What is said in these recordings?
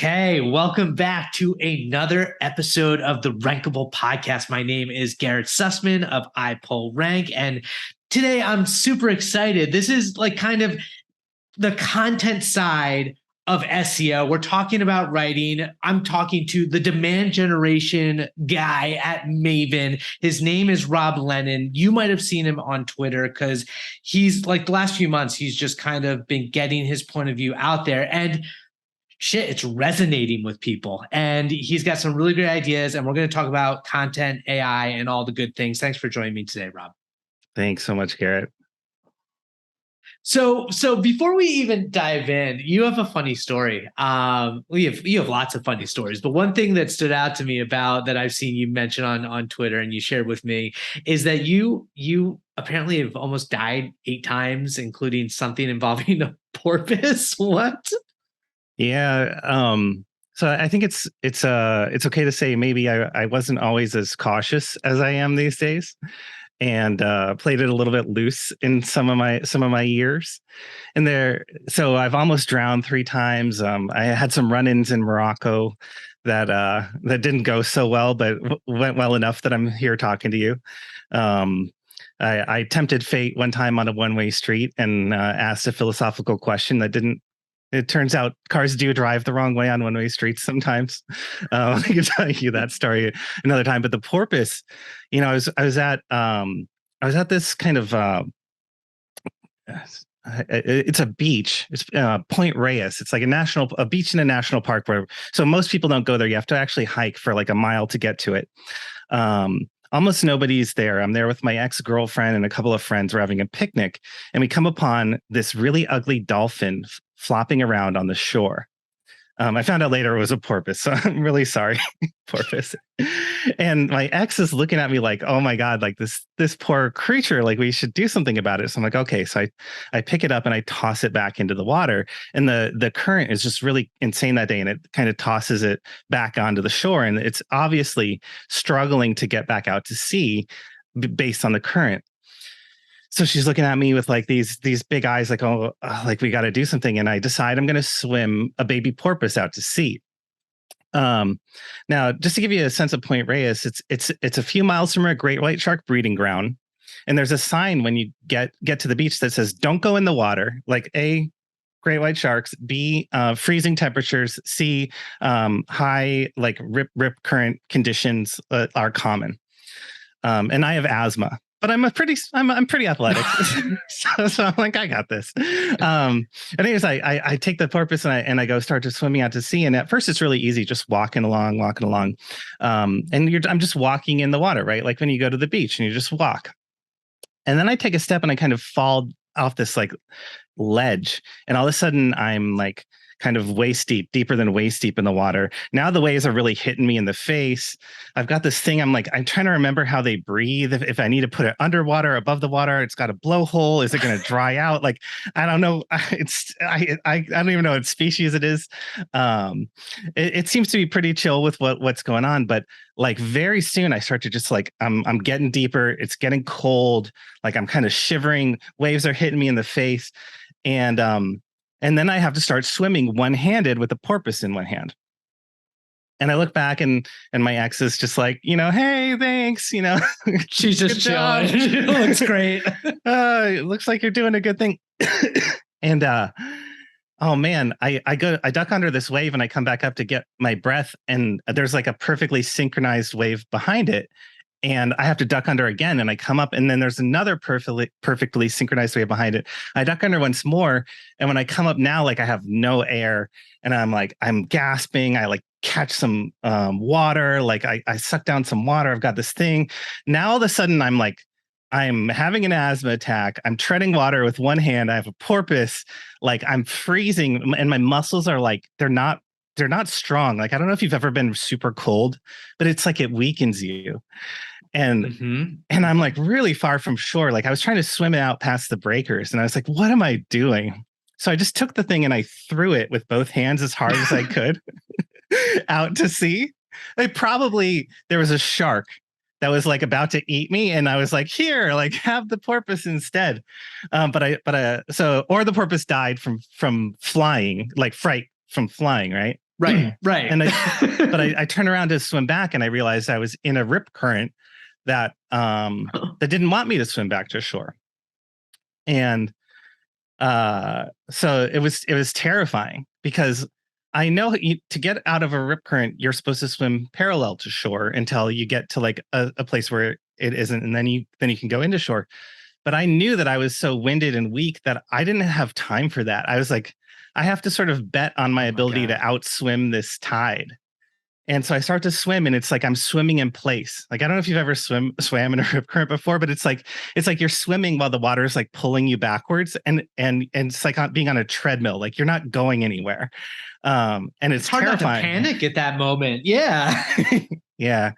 Okay, welcome back to another episode of the Rankable podcast. My name is Garrett Sussman of iPullRank, and today I'm super excited. This is like kind of the content side of SEO. We're talking about writing. I'm talking to the demand generation guy at Maven. His name is Rob Lennon. You might have seen him on Twitter because he's like the last few months, he's just kind of been getting his point of view out there. And shit, it's resonating with people. And he's got some really great ideas. And we're going to talk about content, AI, and all the good things. Thanks for joining me today, Rob. Thanks so much, Garrett. So before we even dive in, you have a funny story. You have lots of funny stories, but one thing that stood out to me about that I've seen you mention on Twitter and you shared with me is that you apparently have almost died 8 times, including something involving a porpoise. What? Yeah. So I think it's okay to say maybe I wasn't always as cautious as I am these days, and played it a little bit loose in some of my years. And so I've almost drowned 3 times. I had some run-ins in Morocco that didn't go so well, but went well enough that I'm here talking to you. I tempted fate one time on a one-way street and asked a philosophical question that didn't. It turns out cars do drive the wrong way on one-way streets sometimes. I can tell you that story another time. But the porpoise, I was at this kind of it's a beach. It's Point Reyes. It's like a beach in a national park so most people don't go there. You have to actually hike for like a mile to get to it. Almost nobody's there. I'm there with my ex-girlfriend and a couple of friends. We're having a picnic, and we come upon this really ugly dolphin flopping around on the shore. I found out later it was a porpoise, so I'm really sorry, porpoise. And my ex is looking at me like, "Oh my God, like this poor creature, like we should do something about it." So I'm like, "Okay." So I pick it up and I toss it back into the water, and the current is just really insane that day, and it kind of tosses it back onto the shore, and it's obviously struggling to get back out to sea based on the current. So she's looking at me with like these big eyes, like, oh, like we got to do something. And I decide I'm going to swim a baby porpoise out to sea. Now, just to give you a sense of Point Reyes, it's a few miles from a great white shark breeding ground, and there's a sign when you get to the beach that says, "Don't go in the water." Like A, great white sharks; B, freezing temperatures; C, high like rip current conditions are common. And I have asthma, but I'm pretty athletic. so I'm like, I got this. Anyways, I take the porpoise and I go start to swimming out to sea. And at first it's really easy, just walking along. And I'm just walking in the water, right? Like when you go to the beach and you just walk. And then I take a step and I kind of fall off this like ledge. And all of a sudden I'm like kind of waist deep, deeper than waist deep in the water. Now the waves are really hitting me in the face. I've got this thing. I'm trying to remember how they breathe. If I need to put it underwater, above the water, it's got a blowhole. Is it going to dry out? Like, I don't know. I don't even know what species it is. It seems to be pretty chill with what's going on, but like very soon I start to just like, I'm getting deeper. It's getting cold. Like I'm kind of shivering. Waves are hitting me in the face. And then I have to start swimming one-handed with a porpoise in one hand. And I look back and my ex is just like, "Hey, thanks." She's just chilling. It looks great. It looks like you're doing a good thing. And oh man, I duck under this wave and I come back up to get my breath, and there's like a perfectly synchronized wave behind it. And I have to duck under again, and I come up, and then there's another perfectly synchronized wave behind it. I duck under once more, and when I come up now, like I have no air, and I'm gasping. I like catch some water, like I suck down some water. I've got this thing. Now all of a sudden, I'm having an asthma attack. I'm treading water with one hand. I have a porpoise. Like I'm freezing, and my muscles are like they're not strong. Like I don't know if you've ever been super cold, but it's like it weakens you. And I'm like really far from shore. Like I was trying to swim it out past the breakers, and I was like, what am I doing? So I just took the thing and I threw it with both hands as hard as I could out to sea. There was a shark that was like about to eat me, and I was like, here, like have the porpoise instead. Or the porpoise died from flying, like fright from flying, right? Right. Right. And I turned around to swim back and I realized I was in a rip current that that didn't want me to swim back to shore. And so it was terrifying because I know to get out of a rip current, you're supposed to swim parallel to shore until you get to like a place where it isn't, and then you can go into shore. But I knew that I was so winded and weak that I didn't have time for that. I was like, I have to sort of bet on my ability to outswim this tide. And so I start to swim, and it's like I'm swimming in place. Like I don't know if you've ever swam in a rip current before, but it's like you're swimming while the water is like pulling you backwards, and it's like being on a treadmill. Like you're not going anywhere, and it's hard terrifying. Not to panic at that moment. Yeah, yeah.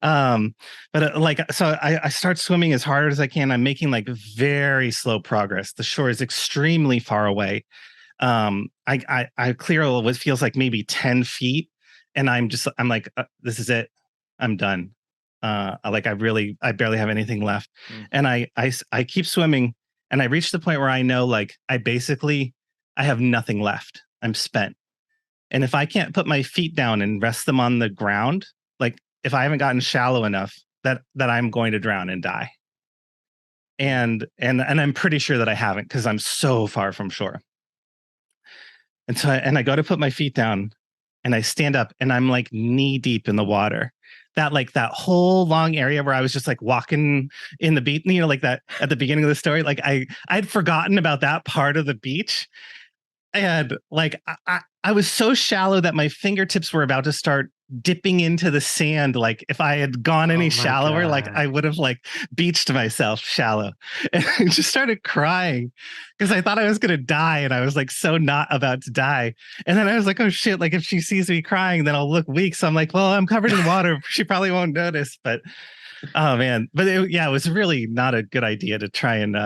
But so I start swimming as hard as I can. I'm making like very slow progress. The shore is extremely far away. I clear what feels like maybe 10 feet. And I'm like, this is it. I'm done. I barely have anything left. And I keep swimming, and I reach the point where I know, like, I have nothing left. I'm spent. And if I can't put my feet down and rest them on the ground, like if I haven't gotten shallow enough, that I'm going to drown and die. And I'm pretty sure that I haven't, because I'm so far from shore. And so I go to put my feet down, and I stand up, and I'm like knee deep in the water. That whole long area where I was just like walking in the beach, like that at the beginning of the story, like I'd forgotten about that part of the beach. And like I was so shallow that my fingertips were about to start dipping into the sand. Like if I had gone any shallower, like I would have like beached myself shallow. And I just started crying because I thought I was going to die, and I was like so not about to die. And then I was like, oh shit, like if she sees me crying, then I'll look weak. So I'm like, well, I'm covered in water. She probably won't notice. But oh man, but it was really not a good idea to try and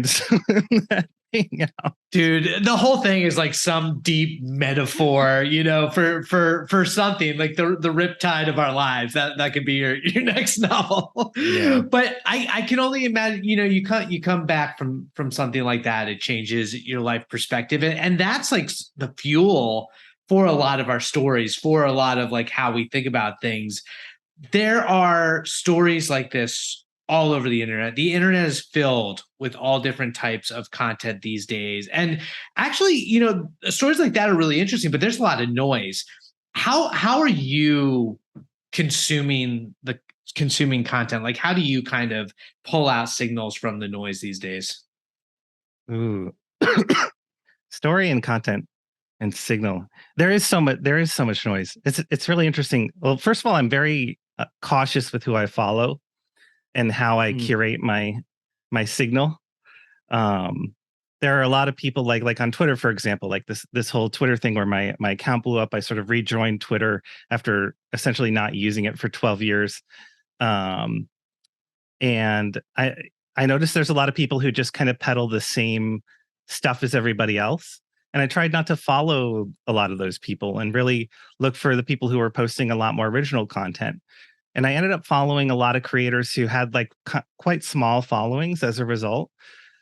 swim that thing out. Dude, the whole thing is like some deep metaphor, for something like the riptide of our lives. That could be your next novel. Yeah. But I can only imagine, you come back from something like that, it changes your life perspective, and that's like the fuel for a lot of our stories, for a lot of like how we think about things. There are stories like this all over the internet. The internet is filled with all different types of content these days. And actually, stories like that are really interesting, but there's a lot of noise. How are you consuming content? Like, how do you kind of pull out signals from the noise these days? Ooh. Story and content and signal. There is so much noise. It's really interesting. Well, first of all, I'm very cautious with who I follow and how I curate my signal. There are a lot of people like on Twitter, for example, like this whole Twitter thing where my account blew up. I sort of rejoined Twitter after essentially not using it for 12 years. And I noticed there's a lot of people who just kind of peddle the same stuff as everybody else. And I tried not to follow a lot of those people and really look for the people who are posting a lot more original content. And I ended up following a lot of creators who had like quite small followings as a result.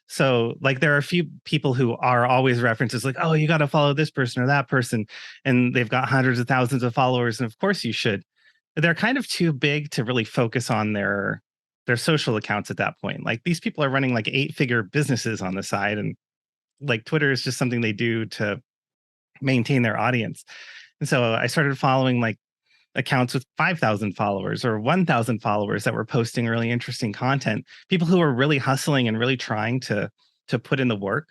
So like there are a few people who are always references like, oh, you got to follow this person or that person. And they've got hundreds of thousands of followers. And of course you should. But they're kind of too big to really focus on their social accounts at that point. Like these people are running like 8-figure businesses on the side. And like Twitter is just something they do to maintain their audience. And so I started following like accounts with 5,000 followers or 1,000 followers that were posting really interesting content, people who were really hustling and really trying to put in the work.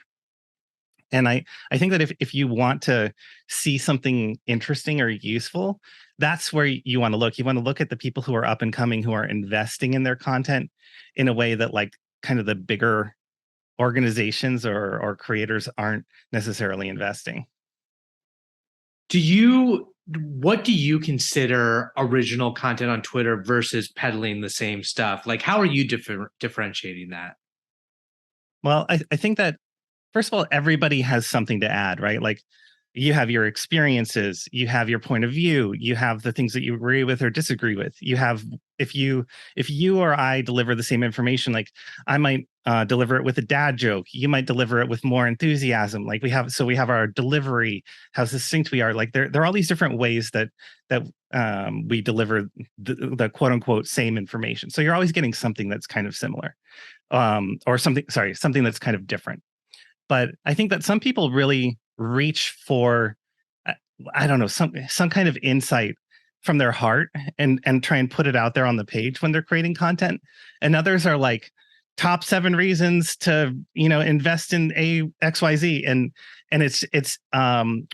And I think that if you want to see something interesting or useful, that's where you want to look. You want to look at the people who are up and coming, who are investing in their content in a way that like kind of the bigger organizations or creators aren't necessarily investing. What do you consider original content on Twitter versus peddling the same stuff? Like, how are you differentiating that? Well, I think that, first of all, everybody has something to add, right? Like, You have your experiences, you have your point of view, you have the things that you agree with or disagree with. You have, if you or I deliver the same information, like I might deliver it with a dad joke, you might deliver it with more enthusiasm. Like we have our delivery, how succinct we are. Like there are all these different ways that we deliver the quote unquote same information. So you're always getting something that's kind of similar, or something that's kind of different. But I think that some people really reach for, uh, I don't know, some kind of insight from their heart and try and put it out there on the page when they're creating content. And others are like top 7 reasons to, invest in XYZ. And it's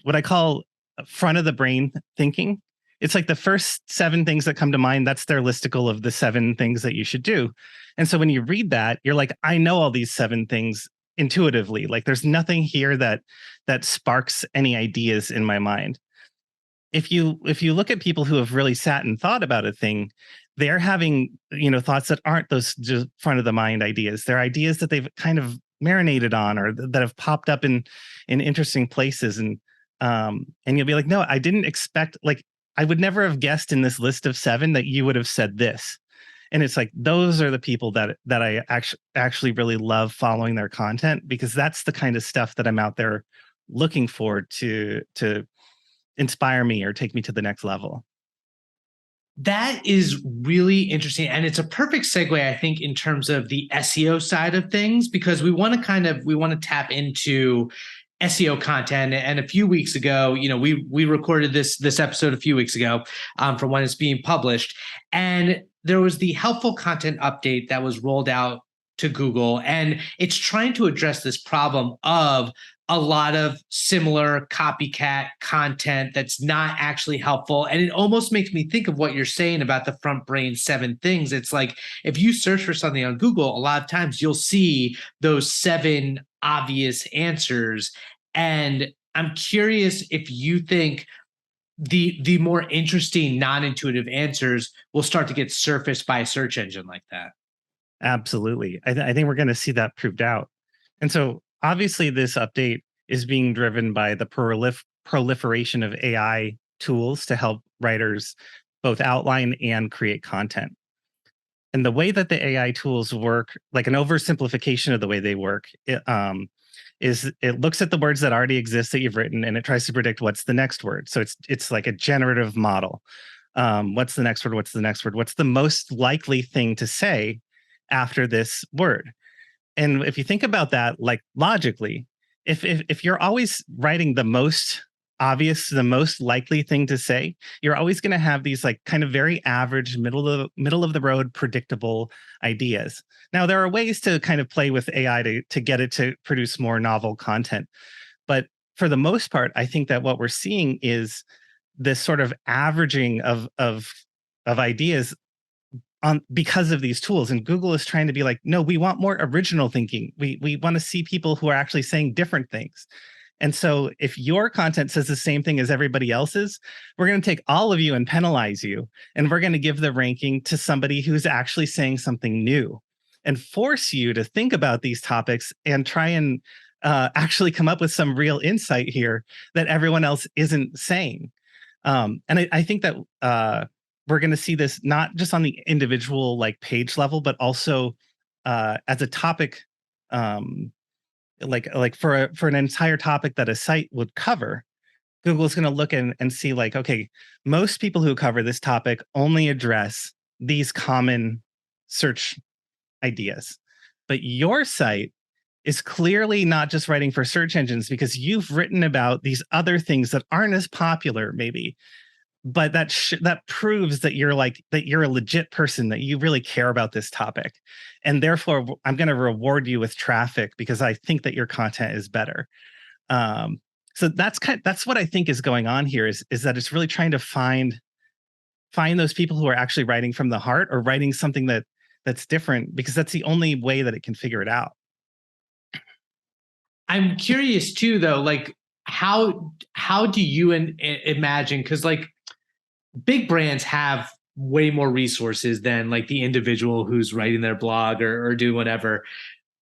what I call front of the brain thinking. It's like the first 7 things that come to mind. That's their listicle of the 7 things that you should do. And so when you read that, you're like, I know all these 7 things intuitively. Like there's nothing here that sparks any ideas in my mind. If you look at people who have really sat and thought about a thing, they're having thoughts that aren't those just front of the mind ideas. They're ideas that they've kind of marinated on, or that have popped up in interesting places. And you'll be like, no, I didn't expect, like I would never have guessed in this list of 7 that you would have said this. And it's like, those are the people that I actually really love following their content, because that's the kind of stuff that I'm out there looking for to inspire me or take me to the next level. That is really interesting. And it's a perfect segue, I think, in terms of the SEO side of things, because we want to tap into SEO content. And a few weeks ago, we recorded this episode a few weeks ago, from when it's being published. And there was the helpful content update that was rolled out to Google, and it's trying to address this problem of a lot of similar copycat content that's not actually helpful. And it almost makes me think of what you're saying about the front brain 7 things. It's like, if you search for something on Google, a lot of times you'll see those 7 obvious answers. And I'm curious if you think the more interesting, non-intuitive answers will start to get surfaced by a search engine like that. Absolutely. I think we're going to see that proved out. And so obviously this update is being driven by the proliferation of AI tools to help writers both outline and create content. And the way that the AI tools work, like an oversimplification of the way they work, is it looks at the words that already exist that you've written, and it tries to predict what's the next word. So it's like a generative model. What's the next word? What's the next word? What's the most likely thing to say after this word? And if you think about that, like logically, if you're always writing the most obvious, the most likely thing to say, you're always going to have these like kind of very average, middle of the road, predictable ideas. Now, there are ways to kind of play with AI to get it to produce more novel content, but for the most part, I think that what we're seeing is this sort of averaging of ideas because of these tools. And Google is trying to be like, no, we want more original thinking. We want to see people who are actually saying different things. And so if your content says the same thing as everybody else's, we're going to take all of you and penalize you. And we're going to give the ranking to somebody who's actually saying something new, and force you to think about these topics and try and actually come up with some real insight here that everyone else isn't saying. And I think that we're going to see this not just on the individual like page level, but also as a topic, like for an entire topic that a site would cover. Google's going to look and see like, okay, most people who cover this topic only address these common search ideas, but your site is clearly not just writing for search engines, because you've written about these other things that aren't as popular maybe, but that proves that you're a legit person, that you really care about this topic, and therefore I'm going to reward you with traffic because I think that your content is better. So that's what I think is going on here, is that it's really trying to find those people who are actually writing from the heart, or writing something that's different, because that's the only way that it can figure it out. I'm curious too, though, like how do you imagine, because like big brands have way more resources than like the individual who's writing their blog or doing whatever.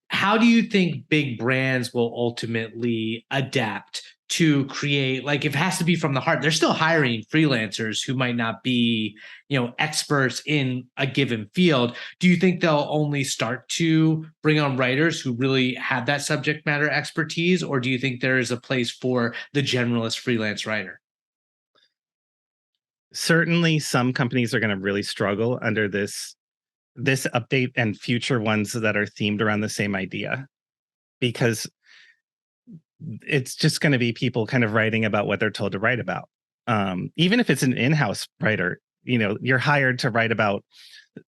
How do you think big brands will ultimately adapt to create, like, if it has to be from the heart, they're still hiring freelancers who might not be, experts in a given field. Do you think they'll only start to bring on writers who really have that subject matter expertise, or do you think there is a place for the generalist freelance writer? Certainly some companies are going to really struggle under this update and future ones that are themed around the same idea, because it's just going to be people kind of writing about what they're told to write about. Even if it's an in-house writer, you're hired to write about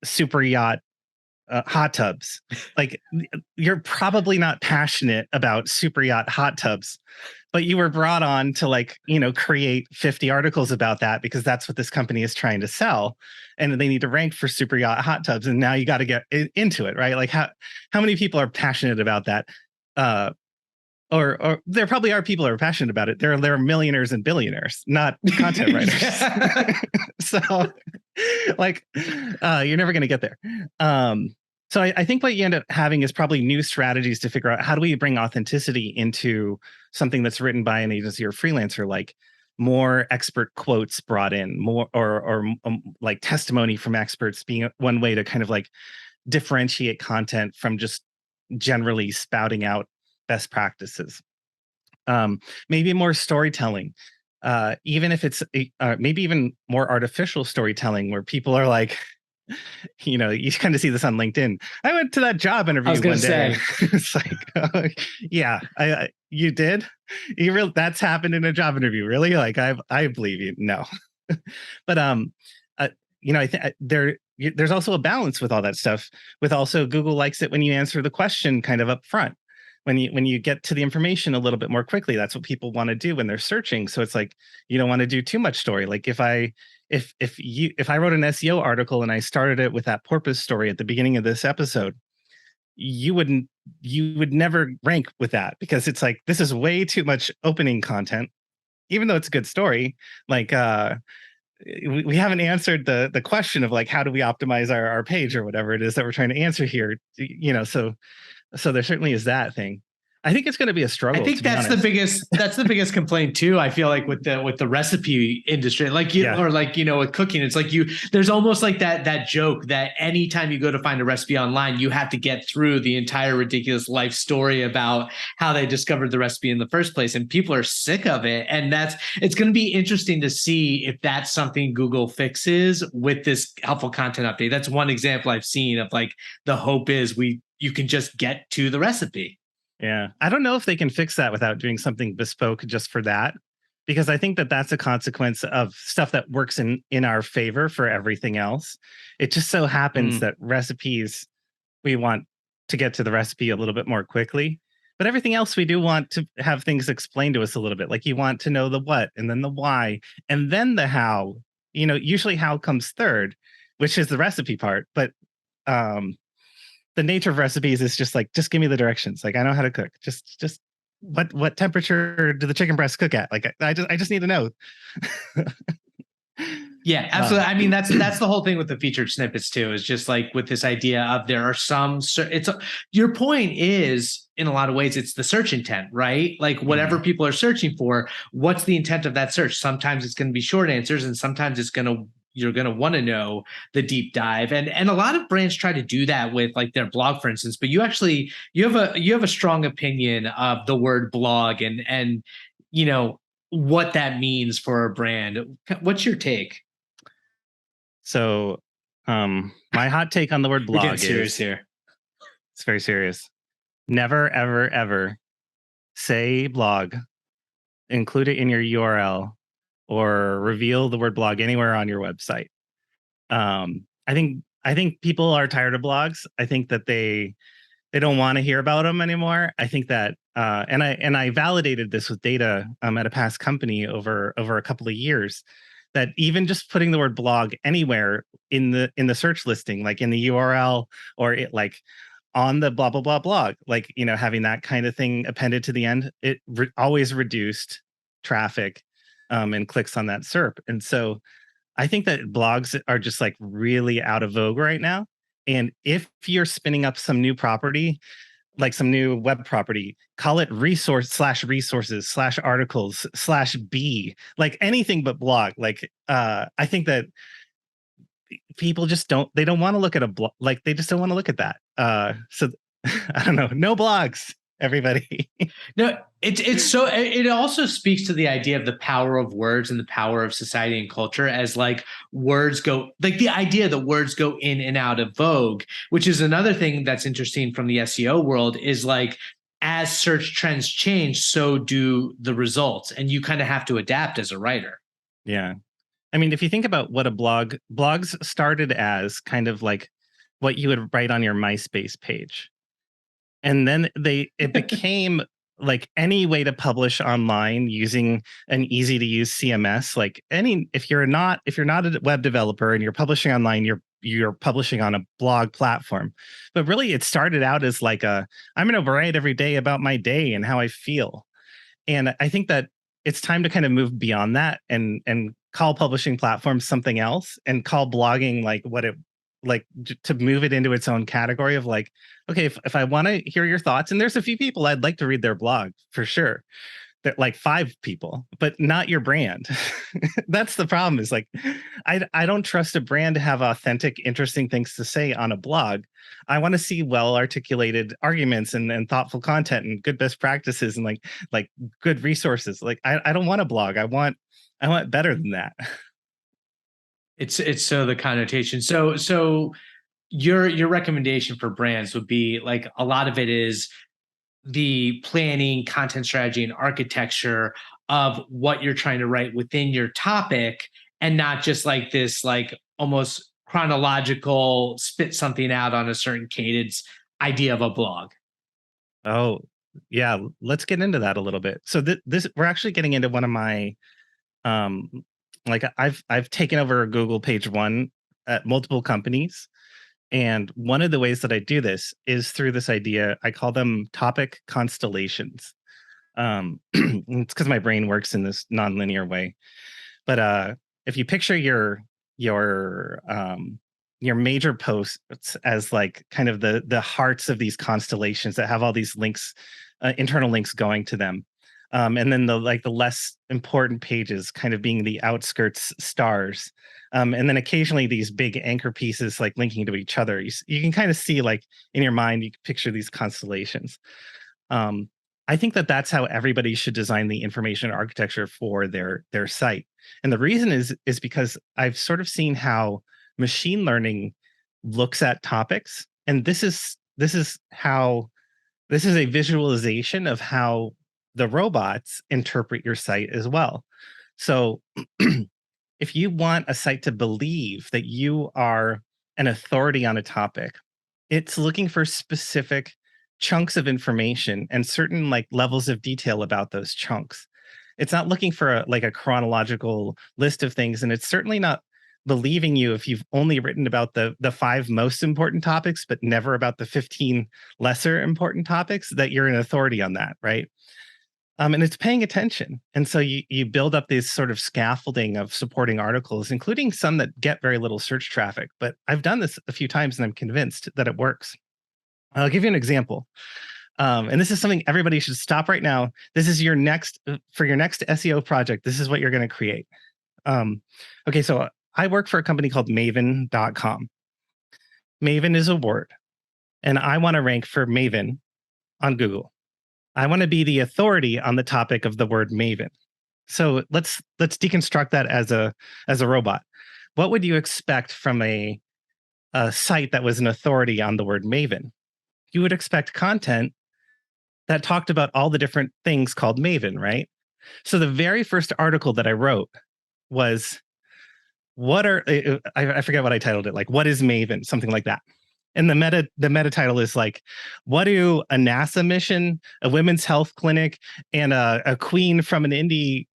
super yacht hot tubs. Like, you're probably not passionate about super yacht hot tubs, but you were brought on to create 50 articles about that because that's what this company is trying to sell, and they need to rank for super yacht hot tubs. And now you got to get into it, right? Like, how many people are passionate about that? Or there probably are people who are passionate about it. There are millionaires and billionaires, not content writers. So, you're never going to get there. So I think what you end up having is probably new strategies to figure out how do we bring authenticity into something that's written by an agency or freelancer, like more expert quotes brought in, more or like testimony from experts being one way to kind of like differentiate content from just generally spouting out best practices. Maybe more storytelling, even if it's maybe even more artificial storytelling, where people are like, you kind of see this on LinkedIn. I went to that job interview one day. It's like, yeah, you did. That's happened in a job interview, really? Like, I believe you. No, but I think there's also a balance with all that stuff. With also, Google likes it when you answer the question kind of up front. When you get to the information a little bit more quickly, that's what people want to do when they're searching. So it's like, you don't want to do too much story. Like, if I wrote an SEO article and I started it with that porpoise story at the beginning of this episode, you would never rank with that, because it's like, this is way too much opening content, even though it's a good story. Like, we haven't answered the question of like, how do we optimize our page or whatever it is that we're trying to answer here. So there certainly is that thing. I think it's going to be a struggle. I think that's the biggest complaint too. I feel like with the recipe industry, with cooking, it's like there's almost like that joke that anytime you go to find a recipe online, you have to get through the entire ridiculous life story about how they discovered the recipe in the first place, and people are sick of it. And it's going to be interesting to see if that's something Google fixes with this helpful content update. That's one example I've seen of like, the hope is you can just get to the recipe. Yeah. I don't know if they can fix that without doing something bespoke just for that, because I think that that's a consequence of stuff that works in our favor for everything else. It just so happens that recipes, we want to get to the recipe a little bit more quickly, but everything else we do want to have things explained to us a little bit. Like, you want to know the what, and then the why, and then the how. Usually how comes third, which is the recipe part. But the nature of recipes is just give me the directions. Like, I know how to cook. Just what temperature do the chicken breasts cook at? Like, I just need to know. Yeah, absolutely. I mean, that's the whole thing with the featured snippets too, is just like with this idea of there are your point is, in a lot of ways, it's the search intent, right? Like, whatever people are searching for, what's the intent of that search? Sometimes it's going to be short answers, and sometimes you're going to want to know the deep dive. And a lot of brands try to do that with like their blog, for instance, but you have a strong opinion of the word blog and what that means for a brand. What's your take? So, my hot take on the word blog serious here. It's very serious. Never, ever, ever say blog, include it in your URL, or reveal the word blog anywhere on your website. I think people are tired of blogs. I think that they don't want to hear about them anymore. I think that, and I validated this with data at a past company over a couple of years, that even just putting the word blog anywhere in the search listing, like in the URL, or like on the blah blah blah blog, like having that kind of thing appended to the end, it always reduced traffic and clicks on that SERP. And so I think that blogs are just like really out of vogue right now. And if you're spinning up some new property, like some new web property, call it resources/articles/b, like anything but blog. Like I think that people just don't want to look at a blog, like they just don't want to look at that. So I don't know, no blogs, everybody. No, it's so it also speaks to the idea of the power of words and the power of society and culture, as like words go, like the idea that words go in and out of vogue, which is another thing that's interesting from the SEO world, is like as search trends change, so do the results, and you kind of have to adapt as a writer. Yeah. I mean, if you think about what blogs started as kind of like what you would write on your MySpace page. And then it became like any way to publish online using an easy to use CMS. Like if you're not a web developer and you're publishing online, you're publishing on a blog platform. But really it started out as like I'm going to write every day about my day and how I feel. And I think that it's time to kind of move beyond that and call publishing platforms something else, and call blogging like what it like to move it into its own category of like, okay, if I want to hear your thoughts, and there's a few people I'd like to read their blog for sure. That like 5 people, but not your brand. That's the problem, is like I don't trust a brand to have authentic, interesting things to say on a blog. I want to see well articulated arguments and thoughtful content and good best practices and like good resources. Like I don't want a blog. I want better than that. It's so the connotation. So your recommendation for brands would be like a lot of it is the planning, content strategy, and architecture of what you're trying to write within your topic, and not just like this like almost chronological spit something out on a certain cadence idea of a blog. Oh, yeah, let's get into that a little bit. So this we're actually getting into one of my um like I've taken over Google page 1 at multiple companies. And one of the ways that I do this is through this idea. I call them topic constellations. It's because my brain works in this nonlinear way. But if you picture your major posts as like kind of the hearts of these constellations that have all these links, internal links going to them. And then the less important pages kind of being the outskirts stars. And then occasionally these big anchor pieces like linking to each other. You can kind of see like in your mind, you can picture these constellations. I think that that's how everybody should design the information architecture for their site. And the reason is because I've sort of seen how machine learning looks at topics. And this is a visualization of how the robots interpret your site as well. So if you want a site to believe that you are an authority on a topic, it's looking for specific chunks of information and certain like levels of detail about those chunks. It's not looking for a chronological list of things, and it's certainly not believing you if you've only written about the 5 most important topics but never about the 15 lesser important topics, that you're an authority on that, right? And it's paying attention. And so you build up this sort of scaffolding of supporting articles, including some that get very little search traffic. But I've done this a few times and I'm convinced that it works. I'll give you an example. And this is something everybody should stop right now. This is for your next SEO project. This is what you're going to create. Okay, so I work for a company called Maven.com. Maven is a word, and I want to rank for Maven on Google. I want to be the authority on the topic of the word Maven. So let's deconstruct that as a robot. What would you expect from a site that was an authority on the word Maven? You would expect content that talked about all the different things called Maven, right? So the very first article that I wrote was, I forget what I titled it, like, what is Maven? Something like that. And the meta title is like, what do a NASA mission, a women's health clinic, and a queen from an indie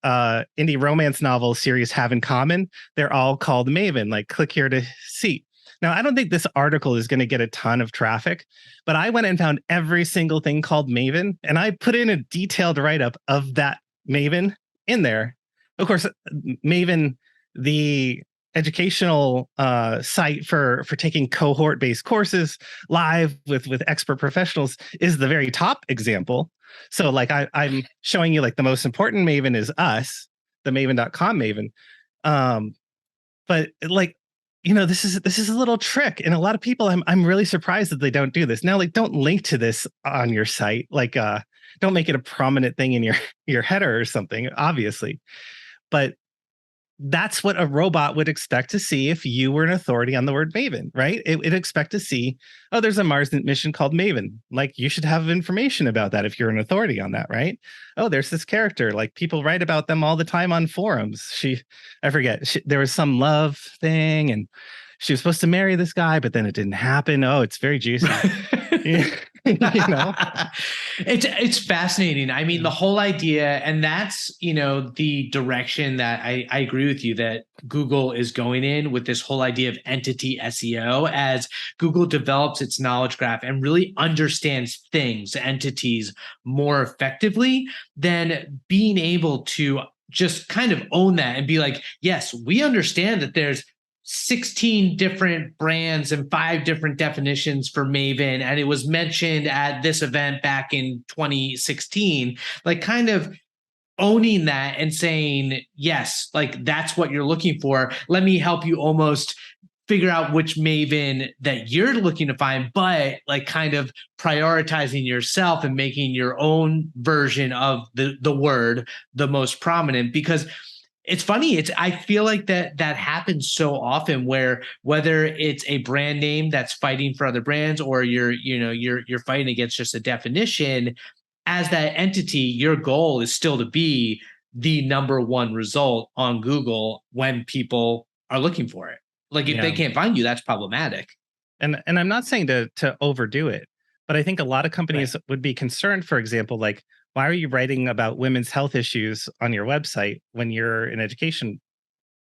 romance novel series have in common? They're all called Maven. Like, click here to see. Now, I don't think this article is going to get a ton of traffic, but I went and found every single thing called Maven, and I put in a detailed write-up of that Maven in there. Of course, Maven, the educational site for taking cohort-based courses live with expert professionals is the very top example. So like I'm showing you like the most important Maven is us, the Maven.com Maven. But like, this is a little trick. And a lot of people, I'm really surprised that they don't do this. Now, like, don't link to this on your site. Like, don't make it a prominent thing in your header or something, obviously. But that's what a robot would expect to see if you were an authority on the word Maven, right? It'd expect to see, oh, there's a Mars mission called Maven. Like, you should have information about that if you're an authority on that, right? Oh, there's this character. Like, people write about them all the time on forums. I forget, there was some love thing and she was supposed to marry this guy, but then it didn't happen. Oh, it's very juicy. It's fascinating. I mean, the whole idea, and that's, the direction that I agree with you that Google is going in with this whole idea of entity SEO as Google develops its knowledge graph and really understands things, entities more effectively than being able to just kind of own that and be like, yes, we understand that there's 16 different brands and 5 different definitions for Maven. And it was mentioned at this event back in 2016, like kind of owning that and saying, yes, like that's what you're looking for. Let me help you almost figure out which Maven that you're looking to find, but like kind of prioritizing yourself and making your own version of the word the most prominent. Because it's funny. I feel like that happens so often where whether it's a brand name that's fighting for other brands or you're fighting against just a definition, as that entity, your goal is still to be the number one result on Google when people are looking for it. Like if they can't find you, that's problematic. And I'm not saying to overdo it, but I think a lot of companies would be concerned, for example, like, why are you writing about women's health issues on your website when you're an education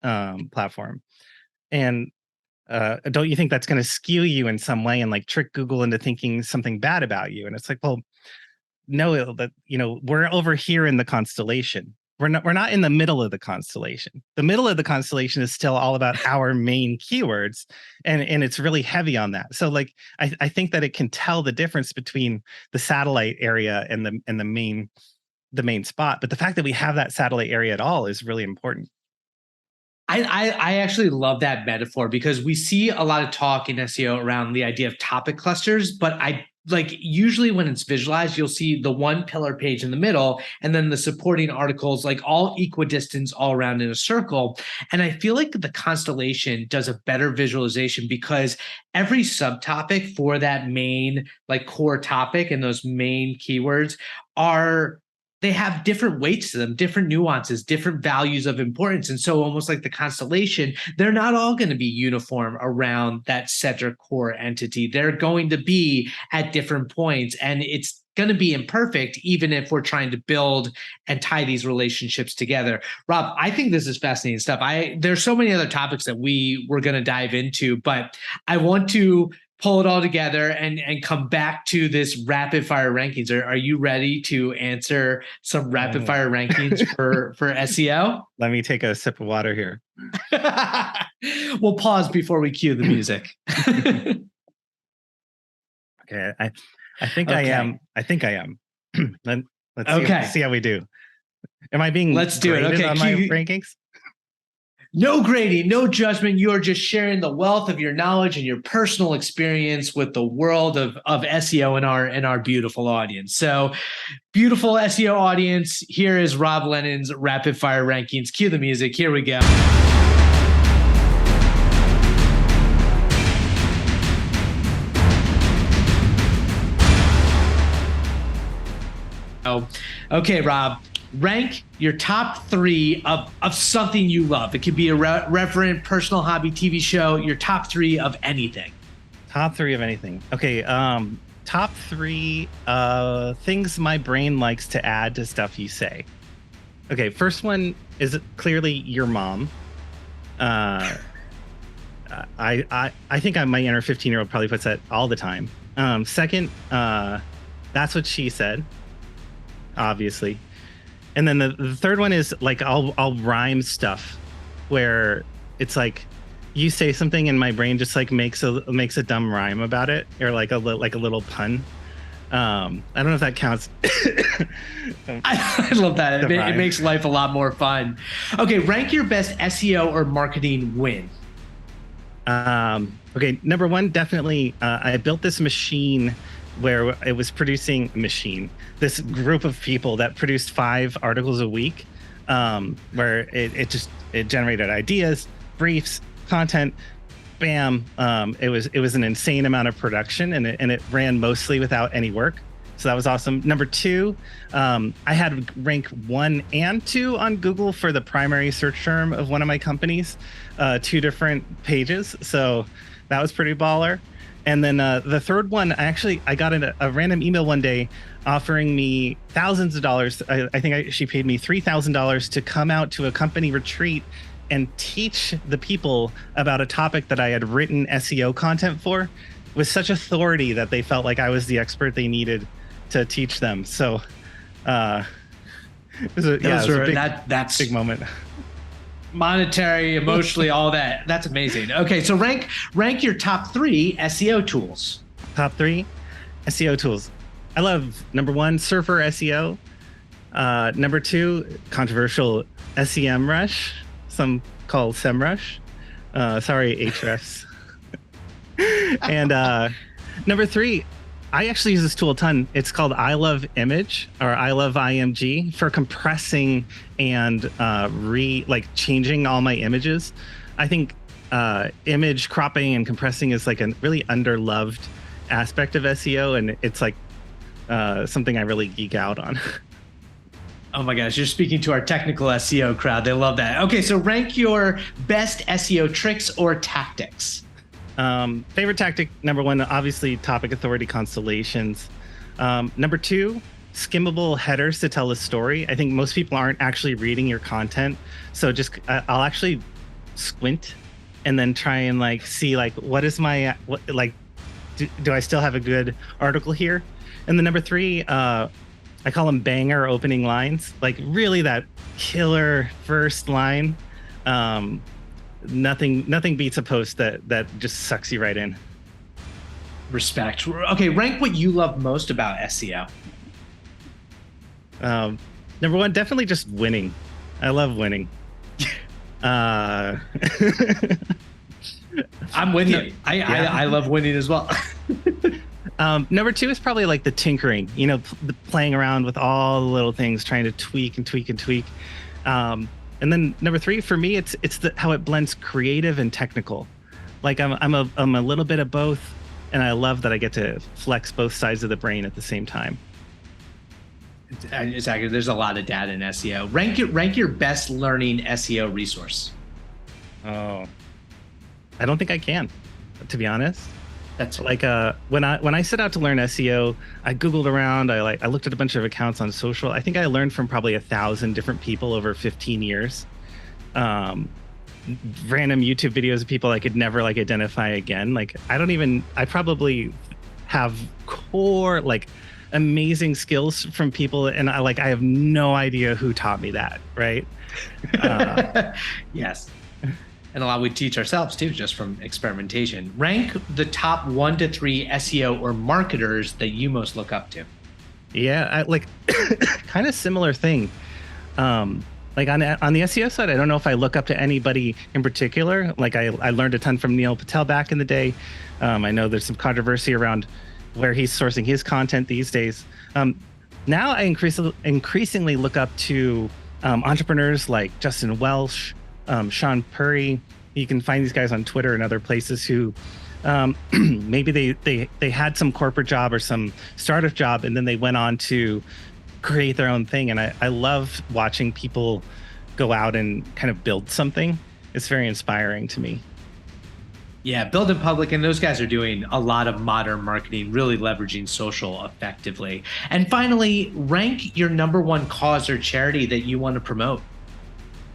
platform? And don't you think that's going to skew you in some way and like trick Google into thinking something bad about you? And it's like, well, no, that we're over here in the constellation. We're not in the middle of the constellation. The middle of the constellation is still all about our main keywords, and it's really heavy on that. So like I think that it can tell the difference between the satellite area and the main spot. But the fact that we have that satellite area at all is really important. I actually love that metaphor because we see a lot of talk in SEO around the idea of topic clusters, but usually when it's visualized, you'll see the one pillar page in the middle and then the supporting articles, like all equidistant all around in a circle. And I feel like the constellation does a better visualization because every subtopic for that main like core topic and those main keywords they have different weights to them, different nuances, different values of importance. And so almost like the constellation, they're not all going to be uniform around that center core entity. They're going to be at different points, and it's going to be imperfect even if we're trying to build and tie these relationships together. Rob, I think this is fascinating stuff. There's so many other topics that we're going to dive into, but I want to pull it all together and come back to this rapid fire rankings. Are you ready to answer some rapid fire rankings for SEO? Let me take a sip of water here. We'll pause before we cue the music. Okay. I think I am. Let's see how we do. Am I being Let's do it. Okay. On my rankings? No grading, no judgment. You are just sharing the wealth of your knowledge and your personal experience with the world of SEO and our beautiful audience. So, beautiful SEO audience, here is Rob Lennon's rapid fire rankings. Cue the music. Here we go. Okay, Rob. Rank your top 3 of something you love. It could be a reverent personal hobby TV show, your top 3 of anything. Top 3 of anything. Okay. Top 3 things my brain likes to add to stuff you say. Okay. First one is clearly your mom. I think my inner 15-year-old probably puts that all the time. Second, that's what she said, obviously. And then the third one is like I'll rhyme stuff where it's like you say something and my brain just like makes a dumb rhyme about it, or like a little pun. I don't know if that counts. I love that. It makes life a lot more fun. Okay, rank your best SEO or marketing win. Okay, number one, definitely, I built this machine where it was producing this group of people that produced 5 articles a week, where it generated ideas, briefs, content, bam. It was an insane amount of production, and it ran mostly without any work. So that was awesome. Number 2, I had rank 1 and 2 on Google for the primary search term of one of my companies, 2 different pages. So that was pretty baller. And then the third one, I got a random email one day offering me thousands of dollars. I think she paid me $3,000 to come out to a company retreat and teach the people about a topic that I had written SEO content for with such authority that they felt like I was the expert they needed to teach them. So it was a big moment. Monetary, emotionally, all that. That's amazing. Okay, so rank your top 3 SEO tools. Top 3 SEO tools. I love number 1, Surfer SEO. Number 2, controversial SEMrush. Some call SEMrush. Sorry, Hrefs. And number 3, I actually use this tool a ton. It's called I Love Image, or I Love IMG, for compressing and changing all my images. I think image cropping and compressing is like a really underloved aspect of SEO, and it's like something I really geek out on. Oh my gosh, you're speaking to our technical SEO crowd. They love that. Okay, so rank your best SEO tricks or tactics. Favorite tactic, number 1, obviously topic authority constellations. Number 2, skimmable headers to tell a story. I think most people aren't actually reading your content. So just, I'll actually squint and then try and see what is my, do I still have a good article here? And then number 3, I call them banger opening lines, like really that killer first line. Nothing beats a post that just sucks you right in. Respect. Okay, rank what you love most about SEO. Number 1, definitely just winning. I love winning. I'm with you. I love winning as well. Number 2 is probably like the tinkering, the playing around with all the little things, trying to tweak and tweak and tweak. And then number 3 for me, it's how it blends creative and technical. Like I'm a little bit of both, and I love that I get to flex both sides of the brain at the same time. Exactly. There's a lot of data in SEO. Rank your best learning SEO resource. Oh, I don't think I can, to be honest. That's like when I set out to learn SEO, I Googled around. I looked at a bunch of accounts on social. I think I learned from probably 1,000 different people over 15 years. Random YouTube videos of people I could never identify again. I probably have core amazing skills from people, and I have no idea who taught me that. Right? Yes. And a lot we teach ourselves too, just from experimentation. Rank the top 1 to 3 SEO or marketers that you most look up to. Yeah, kind of similar thing. On the SEO side, I don't know if I look up to anybody in particular. I learned a ton from Neil Patel back in the day. I know there's some controversy around where he's sourcing his content these days. Now I increasingly look up to entrepreneurs like Justin Welsh, Sean Purry. You can find these guys on Twitter and other places who maybe they had some corporate job or some startup job, and then they went on to create their own thing. And I love watching people go out and kind of build something. It's very inspiring to me. Yeah, build in public, and those guys are doing a lot of modern marketing, really leveraging social effectively. And finally, rank your number 1 cause or charity that you want to promote.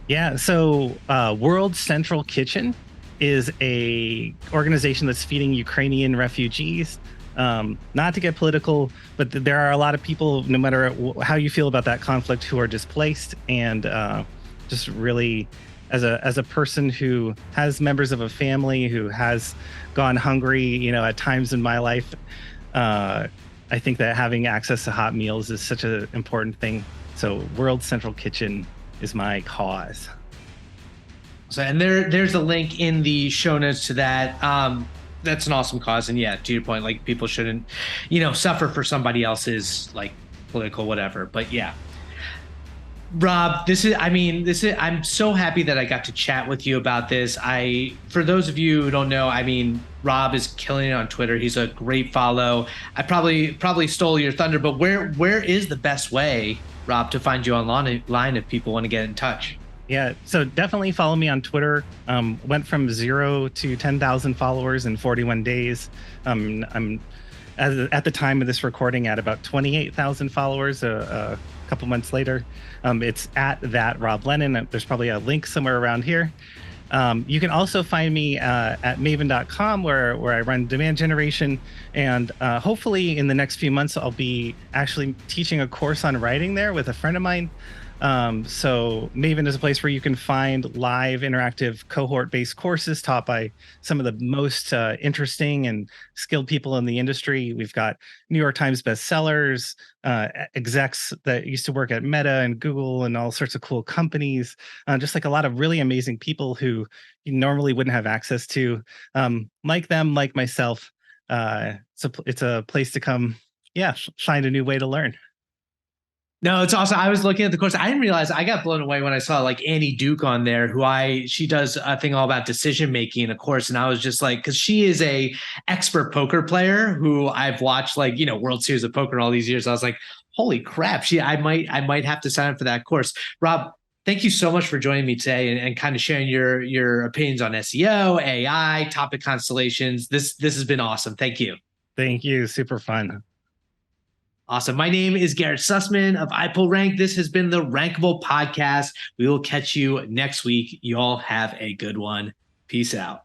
Yeah, so World Central Kitchen is a organization that's feeding Ukrainian refugees. Not to get political, but there are a lot of people, no matter how you feel about that conflict, who are displaced and just really as a person who has members of a family, who has gone hungry, you know, at times in my life, I think that having access to hot meals is such an important thing. So World Central Kitchen is my cause. So, and there's a link in the show notes to that. That's an awesome cause. And yeah, to your point, like people shouldn't, you know, suffer for somebody else's like political whatever. But yeah, Rob, I'm so happy that I got to chat with you about this. For those of you who don't know, I mean, Rob is killing it on Twitter. He's a great follow. I probably stole your thunder, but where is the best way, Rob, to find you online if people want to get in touch? Yeah, so definitely follow me on Twitter. Went from 0 to 10,000 followers in 41 days. I'm at the time of this recording at about 28,000 followers a couple months later. It's at that Rob Lennon. There's probably a link somewhere around here. You can also find me at maven.com where I run demand generation. And hopefully in the next few months, I'll be actually teaching a course on writing there with a friend of mine. So Maven is a place where you can find live interactive cohort-based courses taught by some of the most interesting and skilled people in the industry. We've got New York Times bestsellers, execs that used to work at Meta and Google and all sorts of cool companies, just like a lot of really amazing people who you normally wouldn't have access to, like them, like myself. It's a place to come, find a new way to learn. No, it's awesome. I was looking at the course. I didn't realize I got blown away when I saw like Annie Duke on there, she does a thing all about decision making in a course. And I was just like, because she is a expert poker player who I've watched like, you know, World Series of Poker all these years. I was like, holy crap. I might have to sign up for that course. Rob, thank you so much for joining me today and kind of sharing your opinions on SEO, AI, topic constellations. This has been awesome. Thank you. Thank you. Super fun. Awesome. My name is Garrett Sussman of iPullRank. This has been the Rankable Podcast. We will catch you next week. You all have a good one. Peace out.